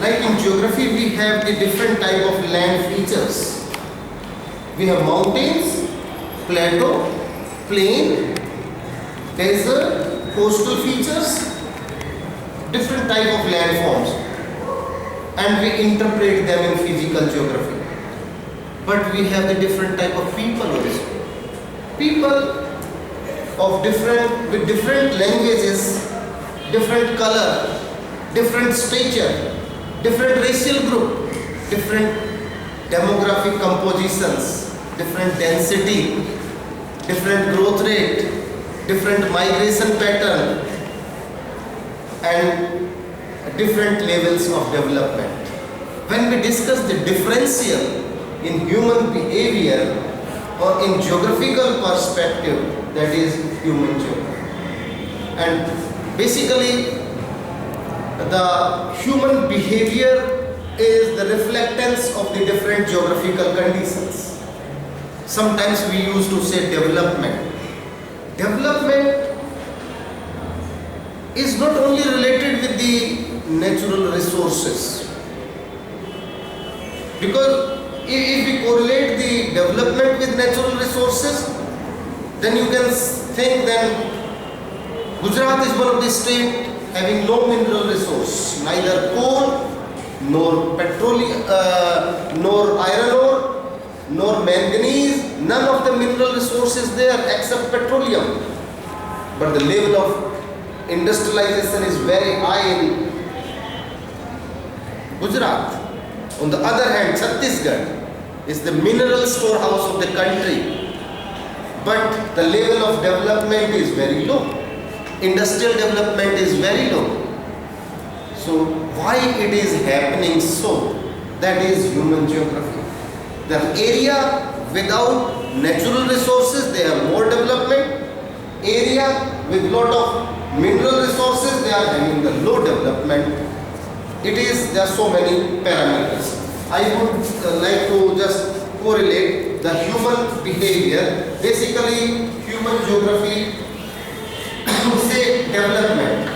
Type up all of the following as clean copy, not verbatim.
Like in geography, we have the different type of land features. We have mountains, plateau, plain, desert, coastal features, different type of landforms, and we interpret them in physical geography. But we have the different type of people also. People of with different languages, different color, different stature, different racial group, different demographic compositions, different density, different growth rate, different migration pattern, and different levels of development. When we discuss the differential in human behavior or in geographical perspective, that is human geography. And basically, the human behavior is the reflectance of the different geographical conditions. Sometimes we used to say development. Development is not only related with the natural resources, because if we correlate the development with natural resources, then you can think then Gujarat is one of the states having no mineral resource, neither coal, nor petroleum, nor iron ore, nor manganese, none of the mineral resources there except petroleum. But the level of industrialization is very high in Gujarat. On the other hand, Chhattisgarh is the mineral storehouse of the country, but the level of development is very low. Industrial development is very low. So why it is happening so? That is human geography. The area without natural resources, they have more development. Area with lot of mineral resources, they are having the low development. There are so many parameters. I would like to just correlate the human behavior. Basically, human geography to say development.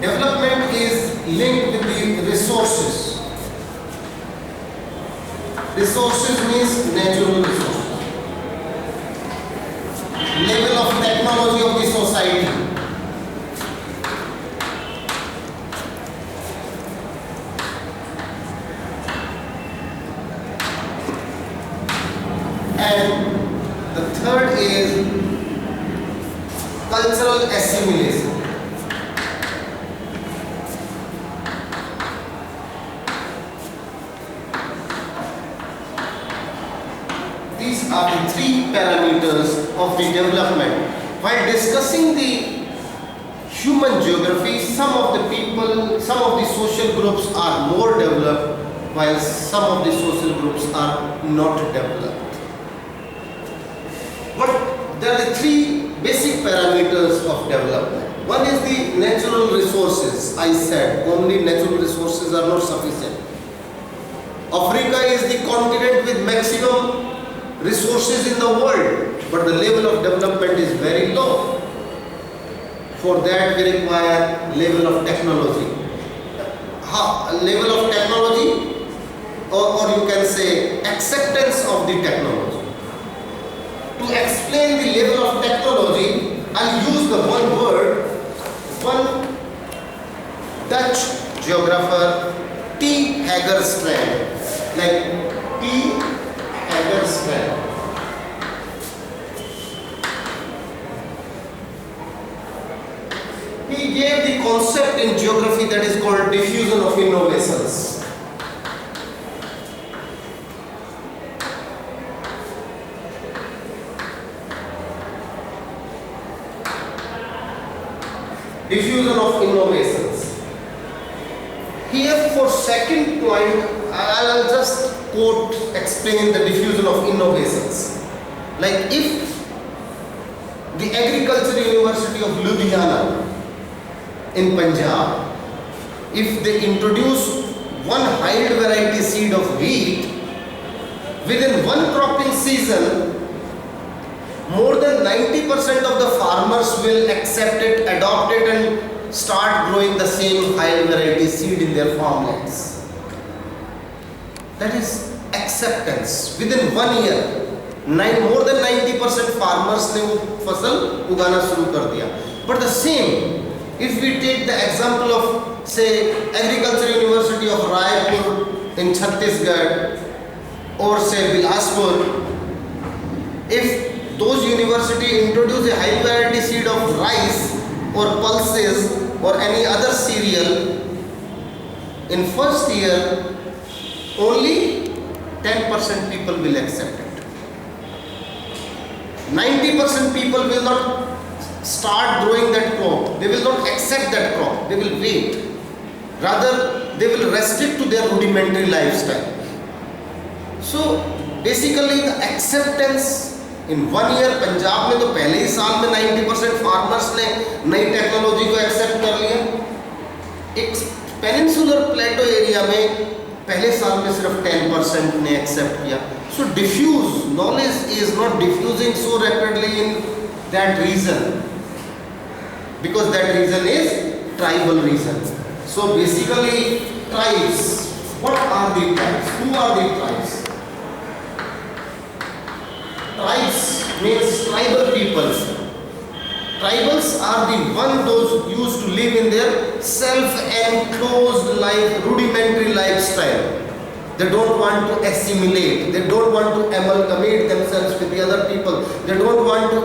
Development is linked with the resources. Resources means natural resources. Level of technology of the society. And the third is cultural assimilation. These are the three parameters of the development. While discussing the human geography, some of the people, some of the social groups are more developed, while some of the social groups are not developed. But there are the three basic parameters of development. One is the natural resources. I said only natural resources are not sufficient. Africa is the continent with maximum resources in the world, but the level of development is very low. For that we require level of technology. Level of technology, or you can say acceptance of the technology. To explain the level of technology, I'll use the one word, one Dutch geographer, T. Hagerstrand, like T. Hagerstrand. He gave the concept in geography that is called diffusion of innovations. Diffusion of innovations. Here for second point, I'll just quote, explain the diffusion of innovations. Like if the Agricultural University of Ludhiana in Punjab, if they introduce one hybrid variety seed of wheat, within one cropping season, more than 90% of the farmers will accept it, adopt it and start growing the same high variety seed in their farmlands. That is acceptance. Within 1 year, more than 90% farmers ने वो फसल उगाना शुरू कर दिया. But the same, if we take the example of say Agriculture University of Raipur in Chhattisgarh or say Bilaspur, if those university introduce a high variety seed of rice or pulses or any other cereal, in first year only 10% people will accept it. 90% people will not start growing that crop. They will not accept that crop. They will wait. Rather, they will restrict to their rudimentary lifestyle. So, basically the acceptance in 1 year, Punjab में तो पहले ही साल में 90% farmers ने नई technology को accept कर लिया. एक पेनिनसुलर प्लेटो एरिया में पहले साल में सिर्फ 10% ने एक्सेप्ट किया. So diffuse knowledge is not diffusing so rapidly in that region, because that region is tribal region. So basically tribes. What are the tribes? Who are the tribes? Tribes means tribal peoples. Tribals are the one those used to live in their self-enclosed life, rudimentary lifestyle. They don't want to assimilate. They don't want to amalgamate themselves with the other people. They don't want to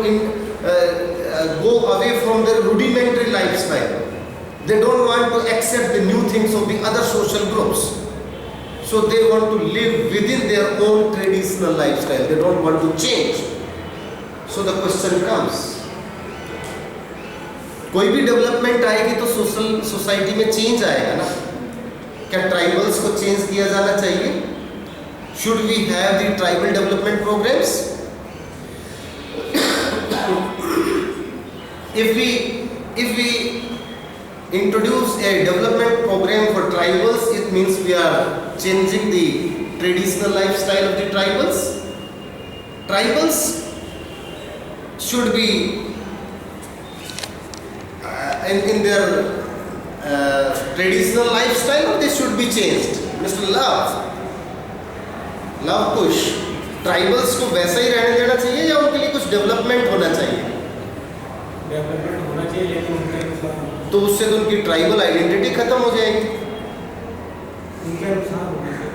go away from their rudimentary lifestyle. They don't want to accept the new things of the other social groups. So they want to live within their own traditional lifestyle. They don't want to change. So the question comes, कोई भी development आएगी तो society में change आएगा ना. क्या tribals को change किया जाना चाहिए? Should we have the tribal development programs? if we introduce a development program for tribals, it means we are changing the traditional lifestyle of the tribals. Tribals should be in their traditional lifestyle, or they should be changed? Mr. Love Kush, tribals को वैसा ही रहने देना चाहिए या उनके लिए कुछ development होना चाहिए? डेवलपमेंट होना चाहिए, लेकिन उनके तो उससे तो उनकी ट्राइबल आइडेंटिटी खत्म हो जाएगी. उनके अनुसार होना चाहिए.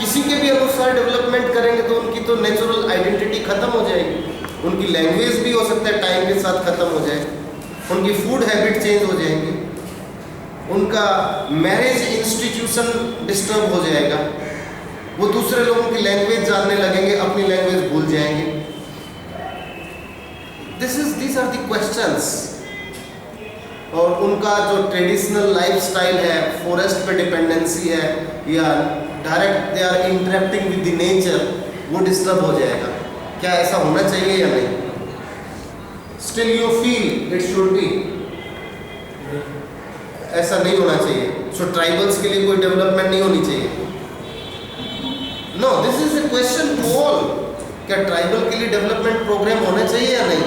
किसी के भी अनुसार डेवलपमेंट करेंगे तो उनकी तो नेचुरल आइडेंटिटी खत्म हो जाएगी. उनकी लैंग्वेज भी हो सकता है टाइम के साथ खत्म हो जाए. उनकी फूड हैबिट चेंज हो जाएंगी. उनका मैरिज इंस्टीट्यूशन डिस्टर्ब हो जाएगा. वो दूसरे लोगों की लैंग्वेज जानने लगेंगे, अपनी लैंग्वेज भूल जाएंगे. these are the questions. और उनका जो ट्रेडिशनल लाइफस्टाइल है, फॉरेस्ट पे डिपेंडेंसी है या direct they are interacting with the nature, वो डिस्टर्ब हो जाएगा. क्या ऐसा होना चाहिए या नहीं? Still you feel it should be? ऐसा नहीं होना चाहिए. सो ट्राइबल्स के लिए कोई डेवलपमेंट नहीं होनी चाहिए. No, this is a question to all. क्या ट्राइबल के लिए डेवलपमेंट प्रोग्राम होना चाहिए या नहीं?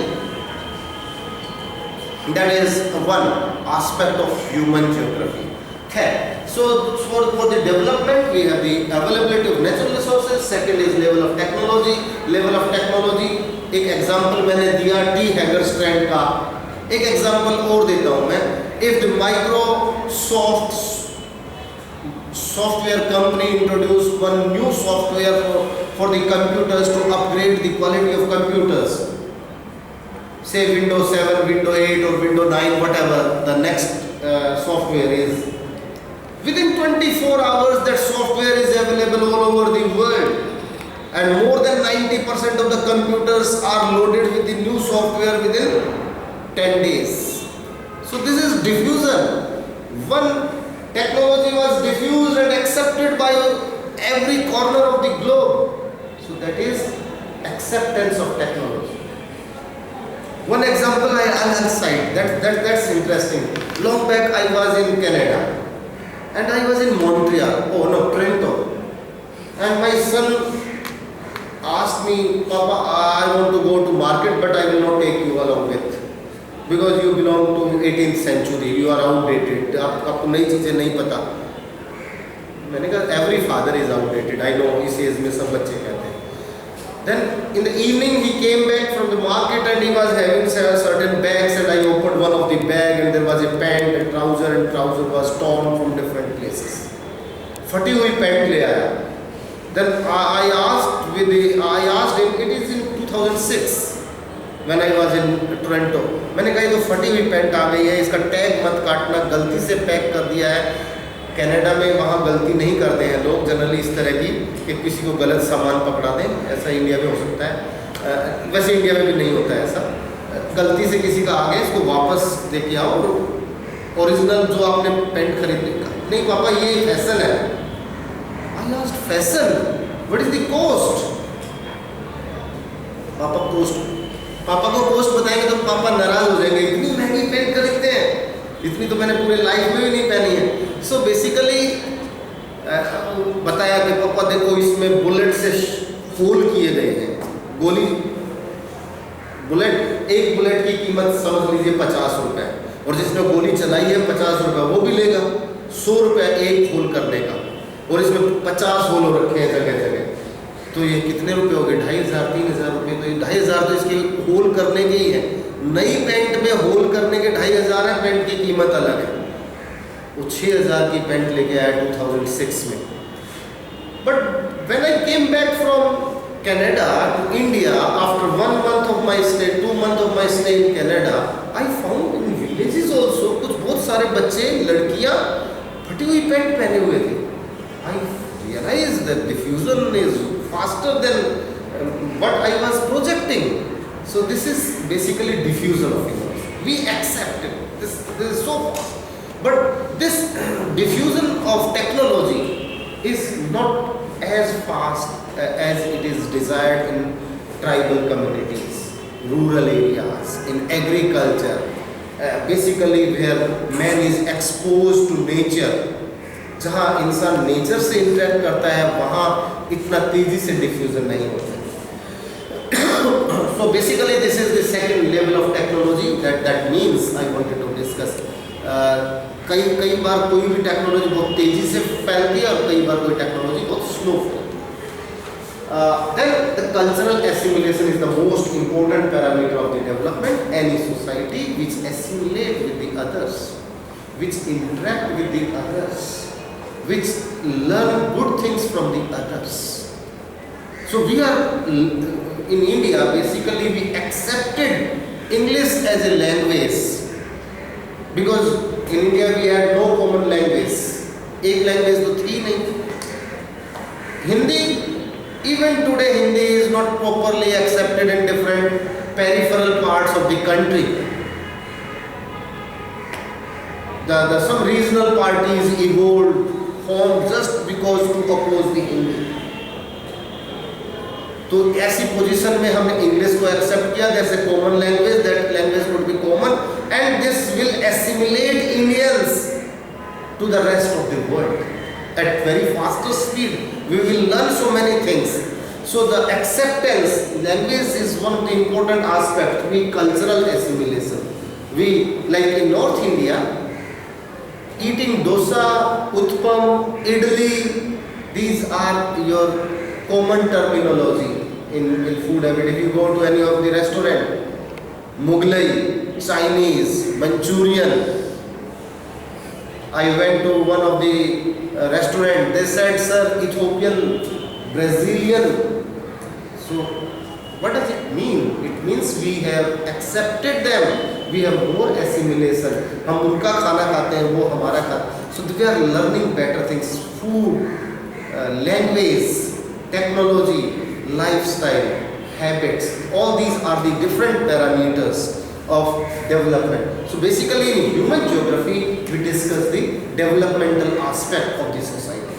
That is one aspect of human geography. Okay. So for the development, we have the availability of natural resources. Second is level of technology. Level of technology. एक example मैंने दिया T हैगरस्ट्रैंड का. एक example और देता हूँ मैं. If the Microsoft software company introduced one new software for the computers to upgrade the quality of computers, say Windows 7, Windows 8 or Windows 9, whatever the next software is, within 24 hours that software is available all over the world, and more than 90% of the computers are loaded with the new software within 10 days. So this is diffusion. One technology was diffused and accepted by every corner of the globe. So that is acceptance of technology. One example I'll cite, that's interesting. Long back I was in Canada and I was in Toronto, and my son asked me, Papa, I want to go to market but I will not take you along with. Because you belong to 18th century, you are outdated, आपको नई चीज़ें नहीं पता। मैंने कहा every father is outdated, I know, इस age में सब बच्चे कहते हैं। Then in the evening he came back from the market and he was having certain bags, and I opened one of the bag and there was a pant and trouser was torn from different places. फटी हुई pant ले आया। Then I asked him, it is in 2006 when I was in Toronto. मैंने कहा ये तो फटी हुई पैंट आ गई है, इसका टैग मत काटना, गलती से पैक कर दिया है। कनाडा में वहाँ गलती नहीं करते हैं लोग जनरली इस तरह की कि किसी को गलत सामान पकड़ा दें, ऐसा इंडिया में हो सकता है, वैसे इंडिया में भी नहीं होता है ऐसा। गलती से किसी का आ गया, इसको वापस दे के आओ, ओरिजिनल जो आपने पेंट खरीदने का नहीं पापा ये फैशन है। I asked fashion, what is the cost? पापा को कॉस्ट बताएंगे तो पापा नाराज हो जाएंगे, इतनी महंगी पेंट खरीदते हैं, इतनी तो मैंने पूरे लाइफ में भी नहीं पहनी है। सो बेसिकली बताया कि पापा देखो इसमें बुलेट से होल किए गए हैं, गोली बुलेट, एक बुलेट की कीमत समझ लीजिए 50 रुपये, और जिसने गोली चलाई है 50 रुपये वो भी लेगा, 100 रुपये एक होल करने का, और इसमें 50 होल रखे हैं जगह जगह, तो ये कितने रुपए हो गए? 2500 3000 रुपये। तो ये 2500 तो इसके होल करने के ही है। नई पेंट में होल करने के 2500 है, पेंट की कीमत अलग है। वो 6000 की पेंट लेके आया 2006 में। But when I came back from Canada to India after 1 month of my stay, 2 months of my stay in Canada, I found in villages also कुछ बहुत सारे बच्चे, लड़कियां फटी हुई पैंट पहने हुए थे। I realized that diffusion is faster than what I was projecting. So this is basically diffusion of information. We accept it. This is so fast. But this diffusion of technology is not as fast as it is desired in tribal communities, rural areas, in agriculture, basically where man is exposed to nature. जहाँ इंसान nature से interact करता है वहाँ इतना तेजी से diffusion नहीं होता। So basically this is the second level of technology that means I wanted to discuss. कई बार कोई भी टेक्नोलॉजी बहुत तेजी से फैलती है और कई बार कोई टेक्नोलॉजी बहुत स्लो फैलती है। Then the cultural assimilation is the most important parameter of the development. Any society which assimilate with the others, which interact with the others, which learn good things from the others. So we are in India, basically we accepted English as a language because in India we had no common language. एक language तो थी नहीं। Hindi, even today Hindi is not properly accepted in different peripheral parts of the country. Some regional parties evolved, formed just because to oppose the Hindi. तो ऐसी position में हमने English को accept किया जैसे common language, that language would be common and this will assimilate Indians to the rest of the world at very faster speed. We will learn so many things. So the acceptance language is one of the important aspect. We cultural assimilation, we like in North India eating dosa, utpam, idli, these are your common terminology in food habit. If you go to any of the restaurant, Mughlai, Chinese, Manchurian. I went to one of the restaurant. They said, "Sir, Ethiopian, Brazilian." So, what does it mean? It means we have accepted them. We have more assimilation. हम उनका खाना खाते हैं, वो हमारा खाते हैं. So we are learning better things. Food, language, technology, lifestyle, habits. All these are the different parameters of development. So basically in human geography, we discuss the developmental aspect of the society.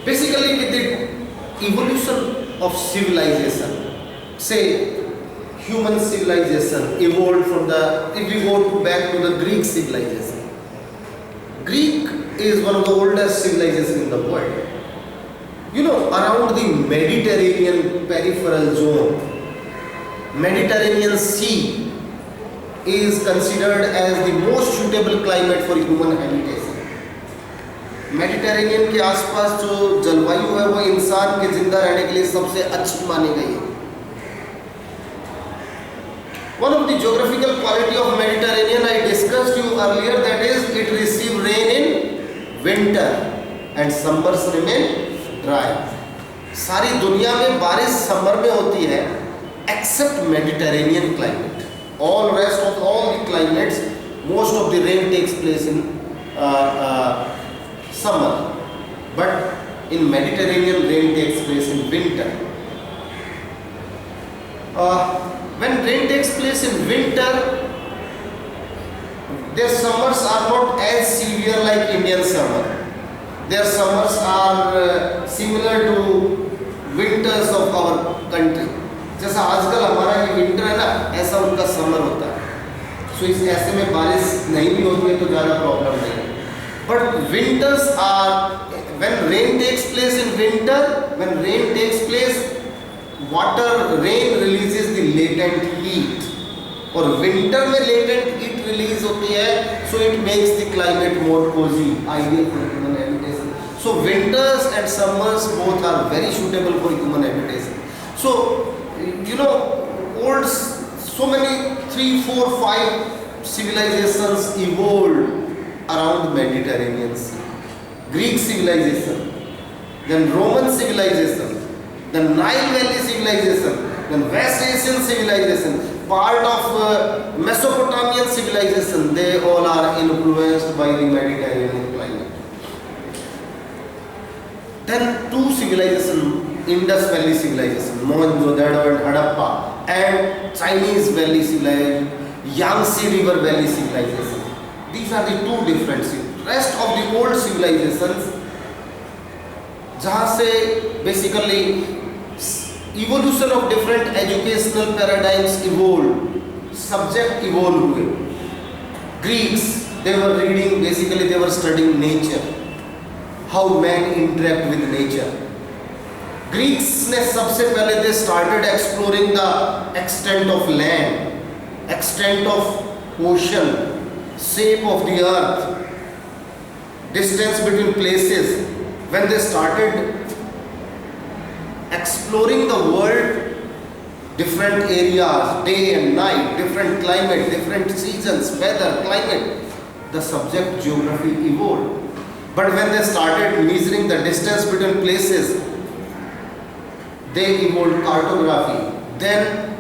Basically with the evolution of civilization, say human civilization evolved from the, if we go back to the Greek civilization. Greek is one of the oldest civilizations in the world. You know, around the Mediterranean peripheral zone, Mediterranean Sea is considered as the most suitable climate for human habitation. Mediterranean के आसपास जो जलवायु है वो इंसान के जिंदा रहने के लिए सबसे अच्छी मानी गई है. One of the geographical quality of Mediterranean I discussed you earlier, that is it receive rain in winter and summers remain dry. सारी दुनिया में बारिश समर में होती है except Mediterranean climate. All rest of all the climates, most of the rain takes place in summer, but in Mediterranean rain takes place in winter. When rain takes place in winter, their summers are not as severe like Indian summer. Their summers are similar to winters of our country. जैसा आजकल हमारा ये winter है ना, ऐसा उनका summer होता है. सो इस ऐसे में बारिश नहीं भी होती है तो ज़्यादा प्रॉब्लम नहीं है. But winters are, when rain takes place in winter, when rain takes place, rain releases the latent heat. और विंटर में latent heat release होती है, so it makes the climate more cozy, ideal for human habitation. So winters and summers both are very suitable for human habitation. So you know, so many 3, 4, 5 civilizations evolved around the Mediterranean Sea. Greek civilization, then Roman civilization, then Nile Valley civilization, then West Asian civilization, part of Mesopotamian civilization, they all are influenced by the Mediterranean climate. Then two civilizations, Indus Valley civilization, Mohenjo-daro and Harappa, and Chinese Valley civilization, Yangtze River Valley civilization. These are the two different civilizations. Rest of the old civilizations, जहाँ से basically evolution of different educational paradigms evolved, subject evolved हुए. Greeks, they were reading, basically they were studying nature, how man interact with nature. Greeks ने सबसे पहले they started exploring the extent of land, extent of ocean, shape of the earth, distance between places. When they started exploring the world, different areas, day and night, different climate, different seasons, weather, climate, the subject geography evolved. But when they started measuring the distance between places, they evolved cartography, then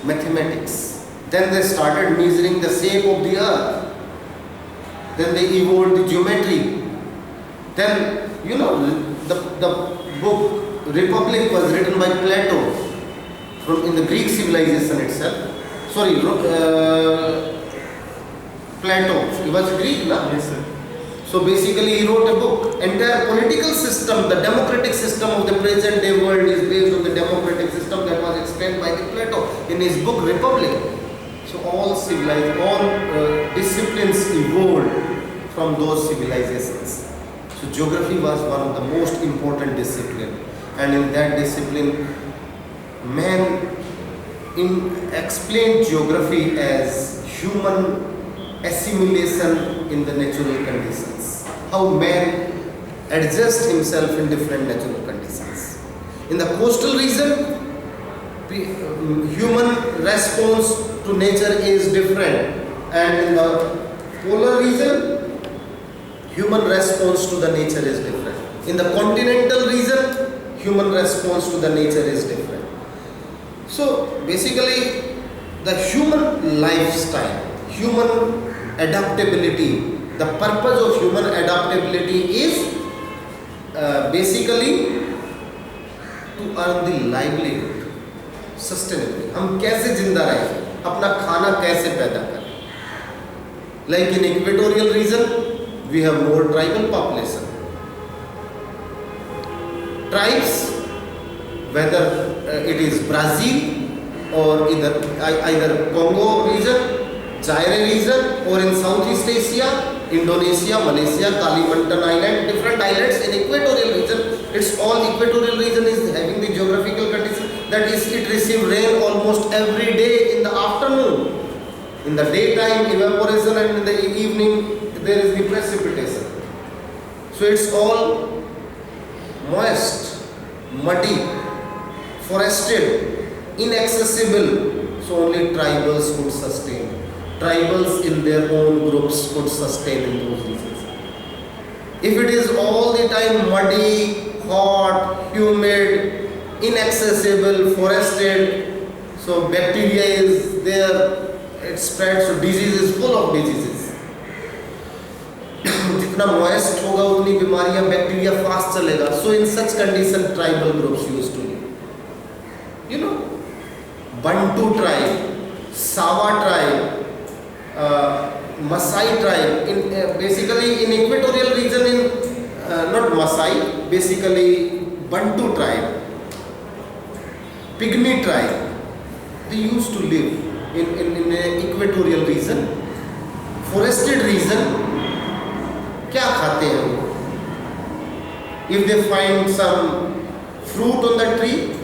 mathematics, then they started measuring the shape of the earth, then they evolved the geometry, then you know the book Republic was written by Plato in the Greek civilization itself. Sorry, Plato, he was Greek, na? Yes, sir. So basically he wrote a book. Entire political system, the democratic system of the present day world is based on the democratic system that was explained by the Plato in his book Republic. So all disciplines evolved from those civilizations. So geography was one of the most important disciplines, and in that discipline man explained geography as human assimilation in the natural conditions, how man adjusts himself in different natural conditions. In the coastal region, human response to nature is different, and in the polar region, human response to the nature is different. In the continental region, human response to the nature is different. So basically, the human lifestyle, human adaptability, the purpose of human adaptability is basically to earn the livelihood, sustainability. हम कैसे जिंदा रहें, अपना खाना कैसे पैदा करें. Like in equatorial region, we have more tribal population. Tribes, whether it is Brazil or either Congo region, Zaire region, or in Southeast Asia, Indonesia, Malaysia, Kalimantan Island, different islands in equatorial region. It's all equatorial region is having the geographical condition that is it receive rain almost every day in the afternoon. In the daytime, evaporation, and in the evening, there is the precipitation. So it's all moist, muddy, forested, inaccessible. So only tribals could sustain. Tribals in their own groups could sustain in those regions. If it is all the time muddy, hot, humid, inaccessible, forested, so bacteria is there, it spreads, so disease is full of diseases. जितना moist होगा उतनी बीमारियां, bacteria fast चलेगा. So in such condition tribal groups used to live. You know, Bantu tribe, Sawa tribe, Masai tribe, basically in equatorial region, not Masai, basically Bantu tribe, Pygmy tribe, they used to live in equatorial region, forested region. क्या खाते हैं वो? If they find some fruit on the tree,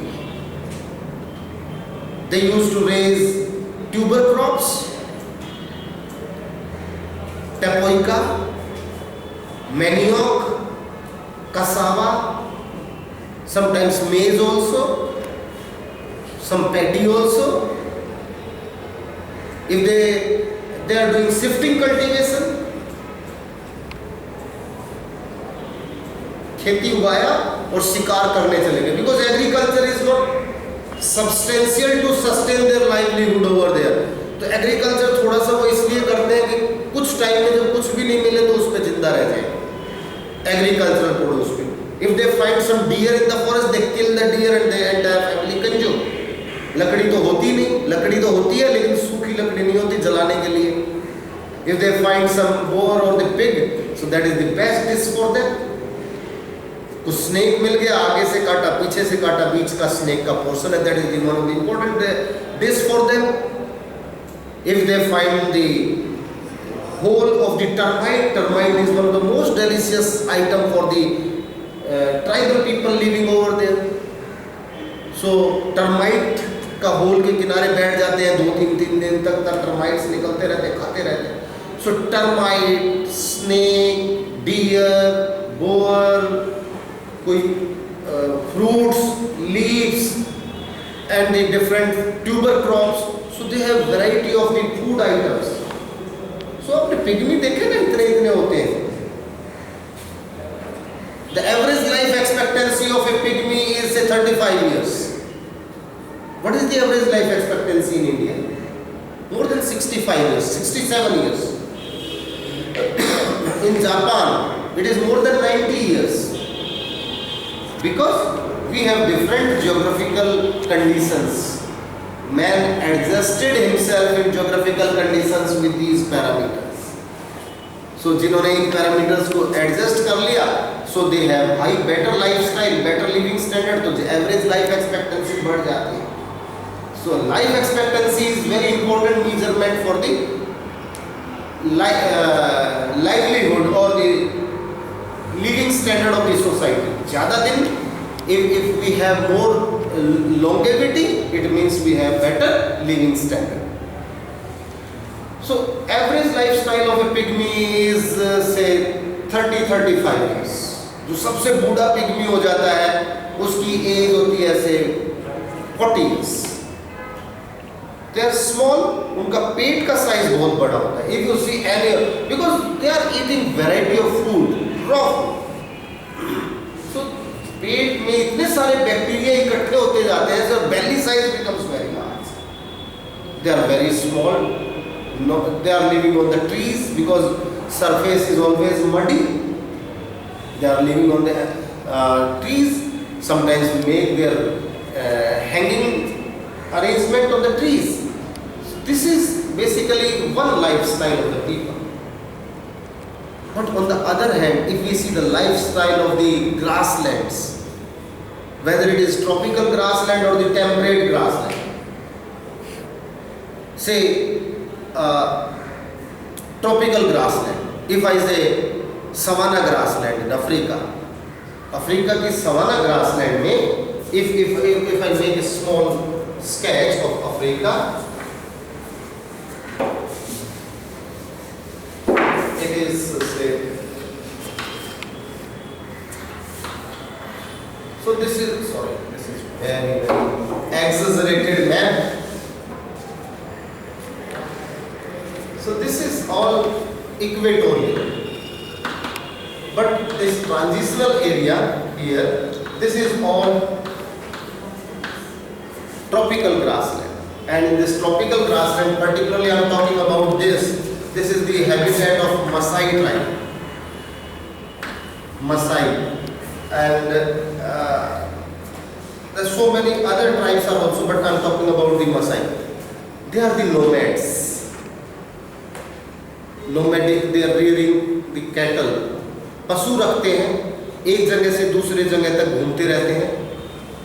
they used to raise tuber crops, tapioca, manioc, cassava, sometimes maize also, some paddy also. If they are doing shifting cultivation, खेती उगाया और शिकार करने चले गए, because agriculture is not substantial to sustain their livelihood over there. तो agriculture थोड़ा सा वो इसलिए करते हैं कि कुछ टाइम में जब कुछ भी नहीं मिले तो उस पर जिंदा रह जाए. एग्रीकल्चरल प्रोड्यूस पे if they find some deer in the forest, they kill the deer and they entire family consume. लकड़ी तो होती नहीं, लकड़ी तो होती है लेकिन सूखी लकड़ी नहीं होती जलाने के लिए. If they find some boar और the pig, so that is the best dish for them. कुछ स्नेक मिल गया, आगे से काटा, पीछे से काटा, बीच का स्नेक का पोर्शन है, that is the one of the important dish for them. If they find the whole of the termite is one of the most delicious item for the tribal people living over there. So termite का whole के किनारे बैठ जाते हैं, 2-3 दिन तक termites निकलते रहते, खाते रहते. So termite, snake, deer, boar, कोई fruits, leaves and the different tuber crops. So they have variety of the food items. So आपने पिग्मी देखे ना, इतने होते हैं. The average life expectancy of a pygmy is say 35 years. What is the average life expectancy in India? More than 65 years, 67 years. In Japan, it is more than 90 years. Because we have different geographical conditions. Man adjusted himself in geographical conditions with these parameters. So जिन्होंने इन parameters को adjust कर लिया, so they have high better lifestyle, better living standard, तो average life expectancy बढ़ जाती है. So life expectancy is very important measurement for the livelihood or the living standard of the society. ज़्यादा दिन, if we have more longevity, it means we have better living standard. So average lifestyle of a pygmy is say 30-35 years. जो सबसे बूढ़ा pygmy हो जाता है उसकी as होती है से 40 years. They are small, उनका पेट का साइज बहुत बड़ा होता है. If you see any, because they are eating variety of food, raw food. So पेट में इतने सारे बैक्टीरिया इकट्ठे होते जाते हैं, so belly size becomes very large. They are very small. No, they are living on the trees because surface is always muddy. They are living on the trees. Sometimes we make their hanging arrangement on the trees. So this is basically one lifestyle of the people. But on the other hand, if we see the lifestyle of the grasslands, whether it is tropical grassland or the temperate grassland, say tropical grassland, if I say savanna grassland in Africa, Africa की savanna grassland में, if I make a small sketch of Africa, it is say. So this is very exaggerated map. So this is all equatorial, but this transitional area here, this is all tropical grassland, and in this tropical grassland, particularly I am talking about this. This is the habitat of Maasai tribe. Maasai, and there's so many other tribes are also, but I am talking about the Maasai. They are the nomads. Nomadic, they are rearing the cattle. पशु रखते हैं, एक जगह से दूसरे जगह तक घूमते रहते हैं,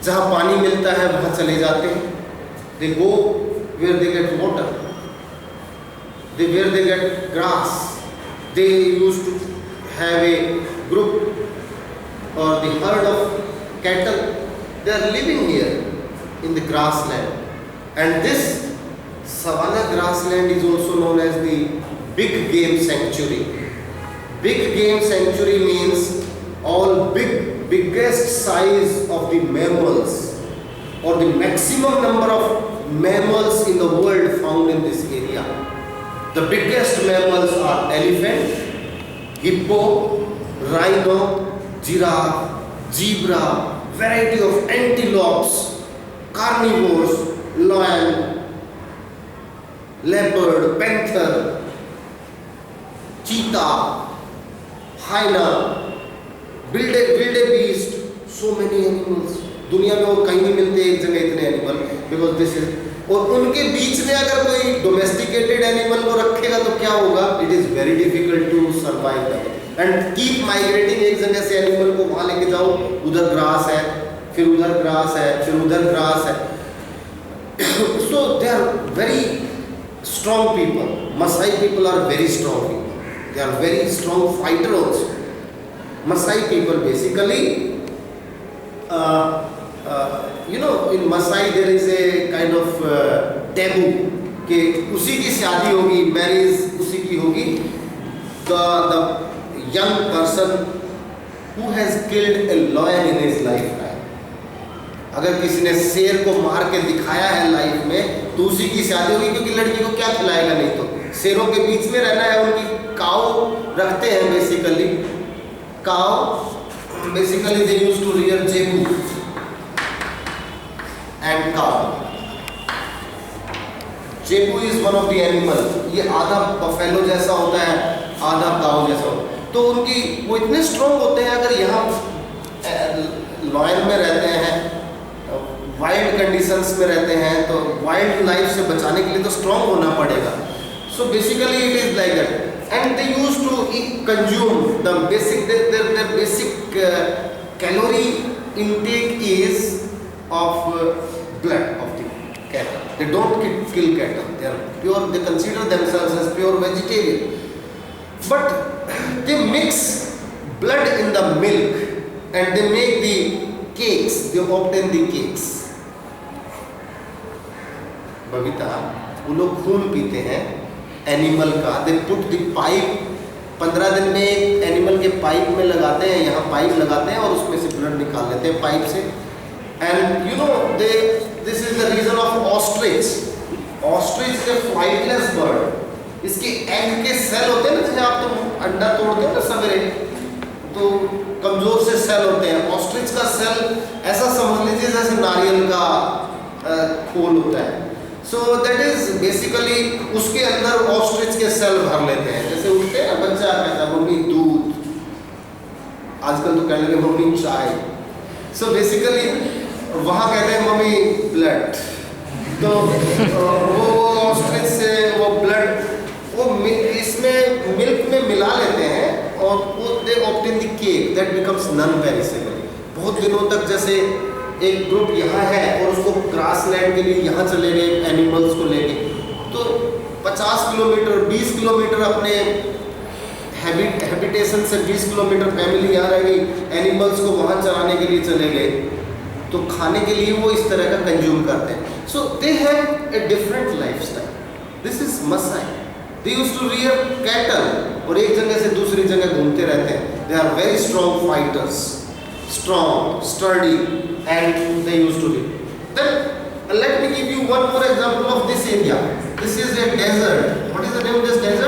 जहाँ पानी मिलता है वहाँ चले जाते हैं. They go where they get water, where they get grass. They used to have a group or the herd of cattle. They are living here in the grassland, and this savanna grassland is also known as the big game sanctuary. Big game sanctuary means all biggest size of the mammals, or the maximum number of mammals in the world found in this area. The biggest mammals are elephant, hippo, rhino, giraffe, zebra, variety of antelopes, carnivores, lion, leopard, panther, cheetah, hyena, wildebeest, so many animals. दुनिया में और कहीं नहीं मिलते एक जगह इतने animal, because this is. और उनके बीच में अगर कोई डोमेस्टिकेटेड एनिमल को रखेगा तो क्या होगा? It is very difficult to survive and keep migrating. एक जगह से एनिमल को वहां लेके जाओ, उधर ग्रास है, फिर उधर ग्रास है, फिर उधर ग्रास है. So they are very strong people. Maasai people are very strong people. They are very strong fighter also. Maasai people basically, in Maasai there is a kind of taboo कि उसी की शादी होगी, marriage उसी की होगी. The young person who has killed a lion in his lifetime. अगर किसी ने शेर को मार के दिखाया है लाइफ में तो उसी की शादी होगी, क्योंकि लड़की को क्या खिलाएगा? नहीं तो शेरों के बीच में रहना है. उनकी काऊ रखते हैं basically. Cow basically they used to rear zebu and cow. Zebu is one of the animal. ये आधा बफेलो जैसा होता है, आधा काऊ जैसा होता है. तो उनकी वो इतने स्ट्रॉन्ग होते हैं. अगर यहाँ लॉयन में रहते हैं, वाइल्ड कंडीशंस में रहते हैं, तो वाइल्ड लाइफ से बचाने के लिए तो स्ट्रॉन्ग होना पड़ेगा. So basically it is like that. And they use to consume the basic their basic calorie intake is of blood of the cattle. They don't kill cattle. They are pure. They consider themselves as pure vegetarian. But they mix blood in the milk and they make the cakes. They obtain the cakes. Babita, वो लोग खून पीते हैं animal का. They put the pipe. 15 दिन में एक animal के पाइप में लगाते हैं, यहाँ पाइप लगाते हैं और उसमें से ब्लड निकाल लेते हैं पाइप से. And this is the reason of ostrich. Ostrich is a flightless bird. इसके एग के सेल होते हैं ना, जैसे आप तुम अंडा तोड़ते हो ना सवेरे, तो कमजोर से सेल होते हैं. ऑस्ट्रिच का सेल ऐसा समझ लीजिए जैसे नारियल का खोल होता है. सो दैट इज बेसिकली उसके अंदर ऑस्ट्रिच के सेल भर लेते हैं. जैसे उठते हैं ना, बच्चा कहता है मम्मी दूध, आजकल तो कहने लगे मम्मी चाय. सो बेसिकली वहाँ कहते हैं मम्मी ब्लड. तो वो ऑस्ट्रिच से वो ब्लड वो इसमें मिल्क में मिला लेते हैं और वो they obtain the cake that becomes non perishable. बहुत दिनों तक, जैसे एक ग्रुप यहाँ है और उसको ग्रास लैंड के लिए यहाँ चले गए एनिमल्स को लेके, तो 50 किलोमीटर 20 किलोमीटर अपने हैबिटेशन से 20 किलोमीटर फैमिली यहाँ रह गई, एनिमल्स को वहाँ चराने के लिए चले गए. तो खाने के लिए वो इस तरह का कंज्यूम करते हैं. So they have a different lifestyle. This is Maasai. They used to rear cattle. और एक जगह से दूसरी जगह घूमते रहते हैं. They are very strong fighters, strong, sturdy, and they used to live. Then let me give you one more example of this area. This is a desert. What is the name of this desert?